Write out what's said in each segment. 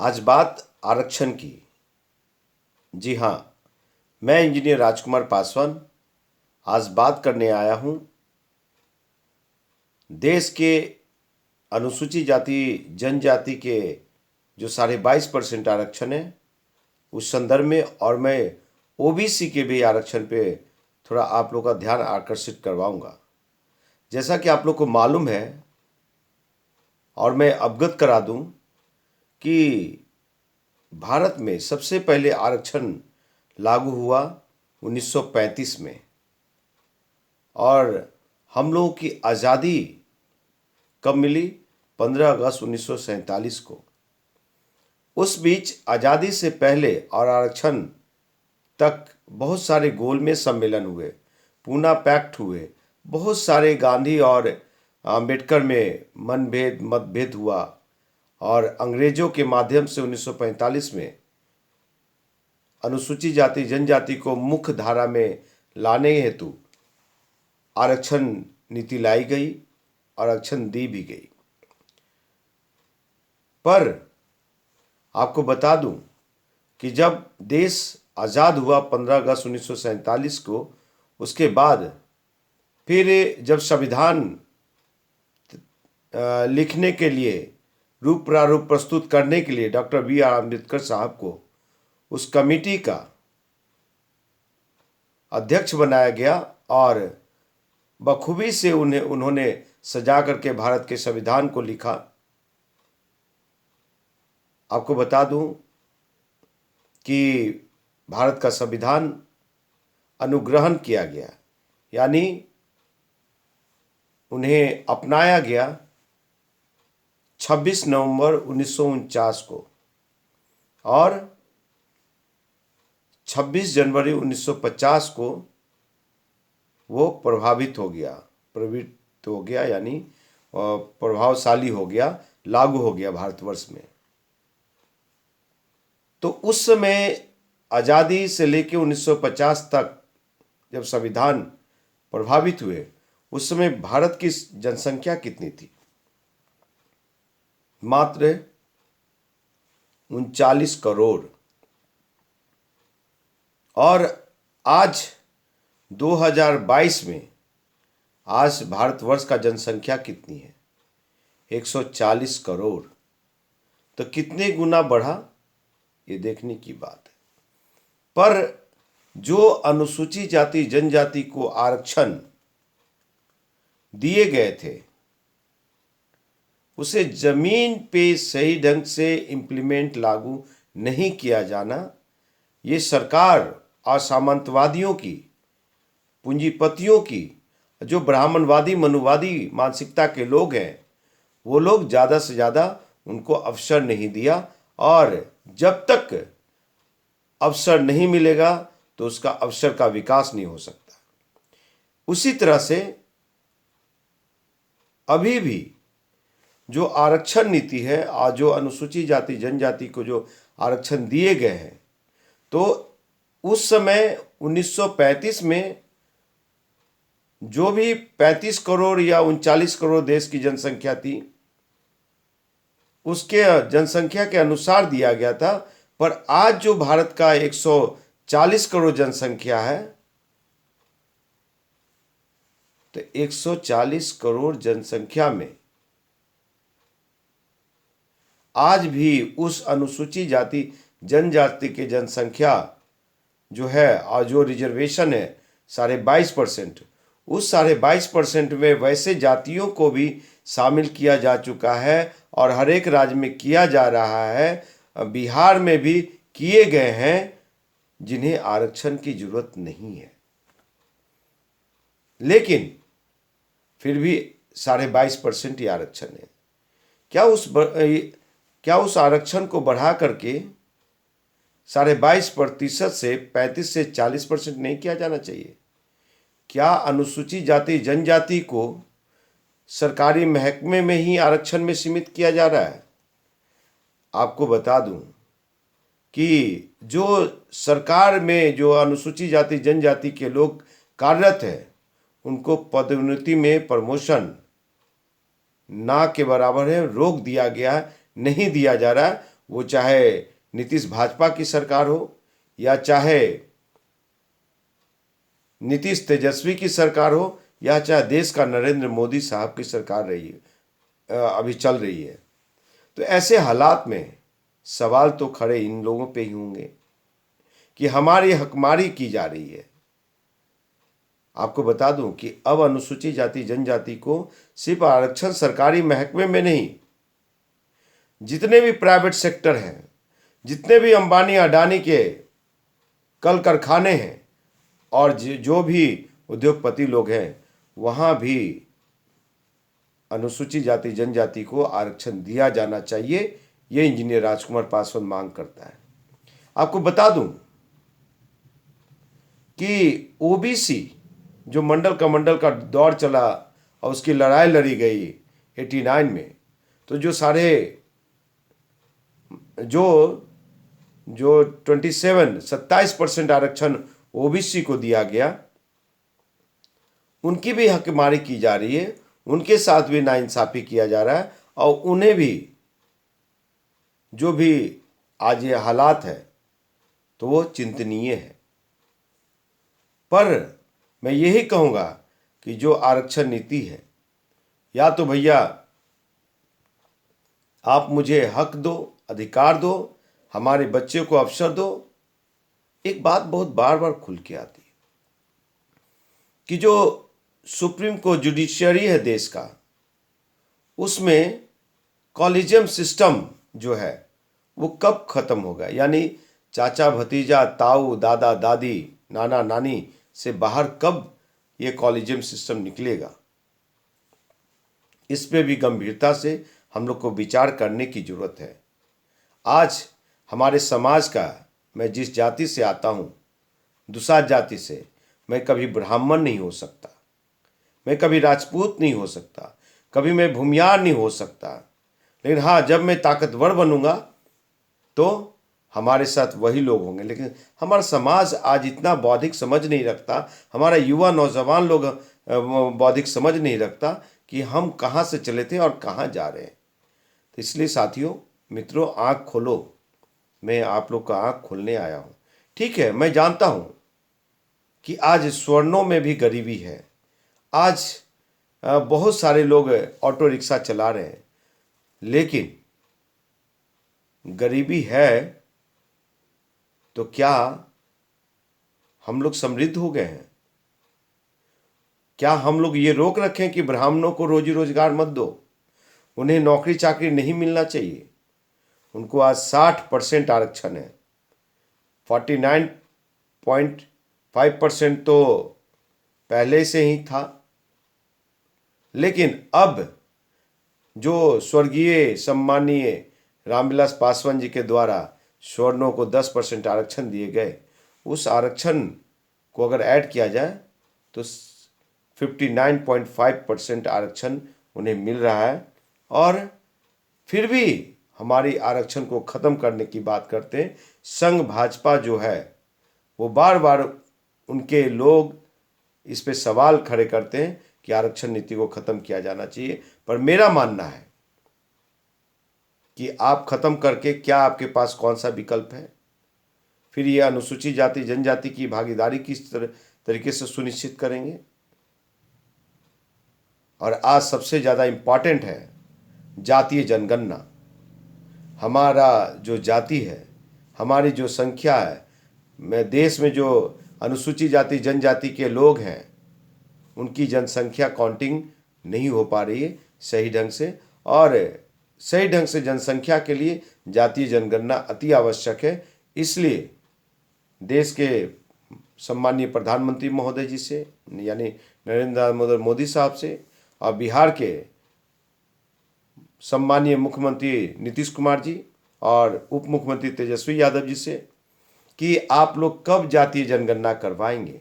आज बात आरक्षण की। जी हाँ, मैं इंजीनियर राजकुमार पासवान आज बात करने आया हूँ देश के अनुसूचित जाति जनजाति के जो 22.5% आरक्षण है उस संदर्भ में, और मैं ओबीसी के भी आरक्षण पे थोड़ा आप लोग का ध्यान आकर्षित करवाऊंगा। जैसा कि आप लोग को मालूम है और मैं अवगत करा दूं कि भारत में सबसे पहले आरक्षण लागू हुआ 1935 में, और हम लोगों की आज़ादी कब मिली? 15 अगस्त 1947 को। उस बीच आज़ादी से पहले और आरक्षण तक बहुत सारे गोलमेज सम्मेलन हुए, पूना पैक्ट हुए, बहुत सारे गांधी और अंबेडकर में मतभेद हुआ, और अंग्रेजों के माध्यम से 1945 में अनुसूचित जाति जनजाति को मुख्य धारा में लाने हेतु आरक्षण नीति लाई गई, आरक्षण दी भी गई। पर आपको बता दूं कि जब देश आज़ाद हुआ 15 अगस्त 1947 को, उसके बाद फिर जब संविधान लिखने के लिए रूप प्रारूप प्रस्तुत करने के लिए डॉक्टर B.R. अम्बेडकर साहब को उस कमेटी का अध्यक्ष बनाया गया, और बखूबी से उन्होंने सजा करके भारत के संविधान को लिखा। आपको बता दूं कि भारत का संविधान अनुग्रहण किया गया, यानी उन्हें अपनाया गया 26 नवंबर 1949 को, और 26 जनवरी 1950 को वो प्रभावित हो गया, यानी प्रभावशाली हो गया, लागू हो गया भारतवर्ष में। तो उस समय आज़ादी से लेकर 1950 तक जब संविधान प्रभावित हुए, उस समय भारत की जनसंख्या कितनी थी? मात्र 39 करोड़। और आज 2022 में आज भारतवर्ष का जनसंख्या कितनी है? 140 करोड़। तो कितने गुना बढ़ा, ये देखने की बात है। पर जो अनुसूचित जाति जनजाति को आरक्षण दिए गए थे, उसे जमीन पे सही ढंग से इम्प्लीमेंट लागू नहीं किया जाना, ये सरकार और सामंतवादियों की, पूंजीपतियों की, जो ब्राह्मणवादी मनुवादी मानसिकता के लोग हैं, वो लोग ज़्यादा से ज़्यादा उनको अवसर नहीं दिया, और जब तक अवसर नहीं मिलेगा तो उसका अवसर का विकास नहीं हो सकता। उसी तरह से अभी भी जो आरक्षण नीति है और जो अनुसूचित जाति जनजाति को जो आरक्षण दिए गए हैं, तो उस समय 1935 में जो भी 35 करोड़ या 39 करोड़ देश की जनसंख्या थी, उसके जनसंख्या के अनुसार दिया गया था। पर आज जो भारत का 140 करोड़ जनसंख्या है, तो 140 करोड़ जनसंख्या में आज भी उस अनुसूचित जाति जनजाति की जनसंख्या जो है, और जो रिजर्वेशन है 22.5%, उस 22.5% में वैसे जातियों को भी शामिल किया जा चुका है, और हर एक राज्य में किया जा रहा है। बिहार में भी किए गए हैं जिन्हें आरक्षण की जरूरत नहीं है, लेकिन फिर भी 22.5% ही आरक्षण है। क्या उस आरक्षण को बढ़ा करके 22.5% से 35 से 40% नहीं किया जाना चाहिए? क्या अनुसूचित जाति जनजाति को सरकारी महकमे में ही आरक्षण में सीमित किया जा रहा है? आपको बता दूं कि जो सरकार में जो अनुसूचित जाति जनजाति के लोग कार्यरत हैं, उनको पदोन्नति में प्रमोशन ना के बराबर है, रोक दिया गया है, नहीं दिया जा रहा है। वो चाहे नीतीश भाजपा की सरकार हो या चाहे नीतीश तेजस्वी की सरकार हो या चाहे देश का नरेंद्र मोदी साहब की सरकार रही है, अभी चल रही है। तो ऐसे हालात में सवाल तो खड़े इन लोगों पे ही होंगे कि हमारी हकमारी की जा रही है। आपको बता दूं कि अब अनुसूचित जाति जनजाति को सिर्फ आरक्षण सरकारी महकमे में नहीं, जितने भी प्राइवेट सेक्टर हैं, जितने भी अंबानी अडानी के कल कारखाने हैं और जो भी उद्योगपति लोग हैं, वहां भी अनुसूचित जाति जनजाति को आरक्षण दिया जाना चाहिए। ये इंजीनियर राजकुमार पासवान मांग करता है। आपको बता दूं कि ओबीसी जो मंडल का दौर चला और उसकी लड़ाई लड़ी गई 89 में, तो जो सारे जो जो 27% आरक्षण ओबीसी को दिया गया, उनकी भी हकमारी की जा रही है, उनके साथ भी नाइंसाफी किया जा रहा है और उन्हें भी जो भी आज ये हालात है तो वो चिंतनीय है। पर मैं यही कहूँगा कि जो आरक्षण नीति है, या तो भैया आप मुझे हक दो, अधिकार दो, हमारे बच्चे को अवसर दो। एक बात बहुत बार बार खुल के आती है कि जो सुप्रीम कोर्ट जुडिशियरी है देश का, उसमें कॉलेजियम सिस्टम जो है वो कब खत्म होगा, यानी चाचा भतीजा, ताऊ दादा दादी, नाना नानी से बाहर कब ये कॉलेजियम सिस्टम निकलेगा। इस पे भी गंभीरता से हम लोग को विचार करने की जरूरत है। आज हमारे समाज का, मैं जिस जाति से आता हूँ, दुसाध जाति से, मैं कभी ब्राह्मण नहीं हो सकता, मैं कभी राजपूत नहीं हो सकता, कभी मैं भूमियार नहीं हो सकता। लेकिन हाँ, जब मैं ताकतवर बनूंगा तो हमारे साथ वही लोग होंगे। लेकिन हमारा समाज आज इतना बौद्धिक समझ नहीं रखता, हमारा युवा नौजवान लोग बौद्धिक समझ नहीं रखता कि हम कहाँ से चले थे और कहाँ जा रहे हैं। तो इसलिए साथियों, मित्रों, आँख खोलो। मैं आप लोग का आँख खोलने आया हूँ। ठीक है, मैं जानता हूँ कि आज स्वर्णों में भी गरीबी है। आज बहुत सारे लोग ऑटो रिक्शा चला रहे हैं, लेकिन गरीबी है तो क्या हम लोग समृद्ध हो गए हैं? क्या हम लोग ये रोक रखें कि ब्राह्मणों को रोजी रोजगार मत दो, उन्हें नौकरी चाकरी नहीं मिलना चाहिए? उनको आज 60% आरक्षण है, 49.5% तो पहले से ही था। लेकिन अब जो स्वर्गीय सम्मानीय रामविलास पासवान जी के द्वारा स्वर्णों को 10% आरक्षण दिए गए, उस आरक्षण को अगर ऐड किया जाए तो 59.5% आरक्षण उन्हें मिल रहा है। और फिर भी हमारी आरक्षण को ख़त्म करने की बात करते हैं। संघ भाजपा जो है वो बार बार उनके लोग इस पे सवाल खड़े करते हैं कि आरक्षण नीति को ख़त्म किया जाना चाहिए। पर मेरा मानना है कि आप ख़त्म करके क्या आपके पास कौन सा विकल्प है? फिर ये अनुसूचित जाति जनजाति की भागीदारी किस तरीके से सुनिश्चित करेंगे? और आज सबसे ज़्यादा इम्पॉर्टेंट है जातीय जनगणना। हमारा जो जाति है, हमारी जो संख्या है, मैं देश में जो अनुसूचित जाति जनजाति के लोग हैं, उनकी जनसंख्या काउंटिंग नहीं हो पा रही है सही ढंग से। और सही ढंग से जनसंख्या के लिए जातीय जनगणना अति आवश्यक है। इसलिए देश के सम्मानीय प्रधानमंत्री महोदय जी से, यानी नरेंद्र दामोदर मोदी साहब से, और बिहार के सम्मानीय मुख्यमंत्री नीतीश कुमार जी और उप मुख्यमंत्री तेजस्वी यादव जी से कि आप लोग कब जातीय जनगणना करवाएंगे,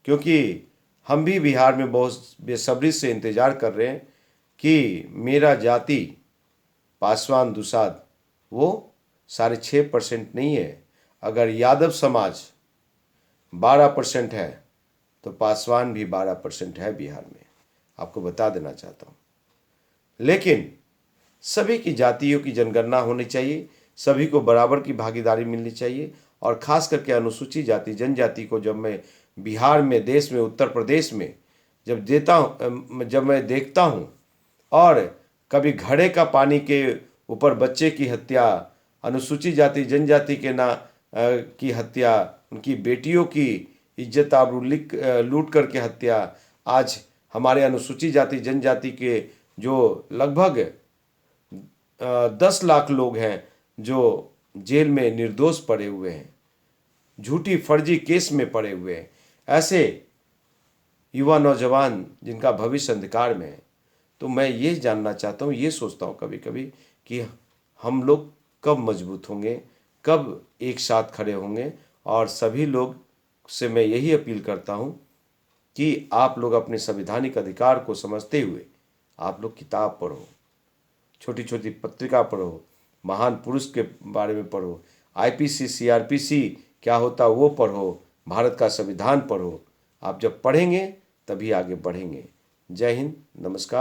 क्योंकि हम भी बिहार में बहुत बेसब्री से इंतज़ार कर रहे हैं कि मेरा जाति पासवान दुसाध वो 6.5% नहीं है। अगर यादव समाज 12% है तो पासवान भी 12% है बिहार में, आपको बता देना चाहता हूँ। लेकिन सभी की जातियों की जनगणना होनी चाहिए, सभी को बराबर की भागीदारी मिलनी चाहिए। और खास करके अनुसूचित जाति जनजाति को जब मैं बिहार में, देश में, उत्तर प्रदेश में जब मैं देखता हूँ, और कभी घड़े का पानी के ऊपर बच्चे की हत्या, अनुसूचित जाति जनजाति के की हत्या, उनकी बेटियों की इज्जत आबरू लूट करके हत्या, आज हमारे अनुसूचित जाति जनजाति के जो लगभग 10 लाख लोग हैं जो जेल में निर्दोष पड़े हुए हैं, झूठी फर्जी केस में पड़े हुए हैं, ऐसे युवा नौजवान जिनका भविष्य अंधकार में है। तो मैं ये जानना चाहता हूँ, ये सोचता हूँ कभी कभी कि हम लोग कब मजबूत होंगे, कब एक साथ खड़े होंगे। और सभी लोग से मैं यही अपील करता हूँ कि आप लोग अपने संवैधानिक अधिकार को समझते हुए आप लोग किताब पढ़ो, छोटी छोटी पत्रिका पढ़ो, महान पुरुष के बारे में पढ़ो, आईपीसी सीआरपीसी क्या होता वो पढ़ो, भारत का संविधान पढ़ो। आप जब पढ़ेंगे तभी आगे बढ़ेंगे। जय हिंद, नमस्कार।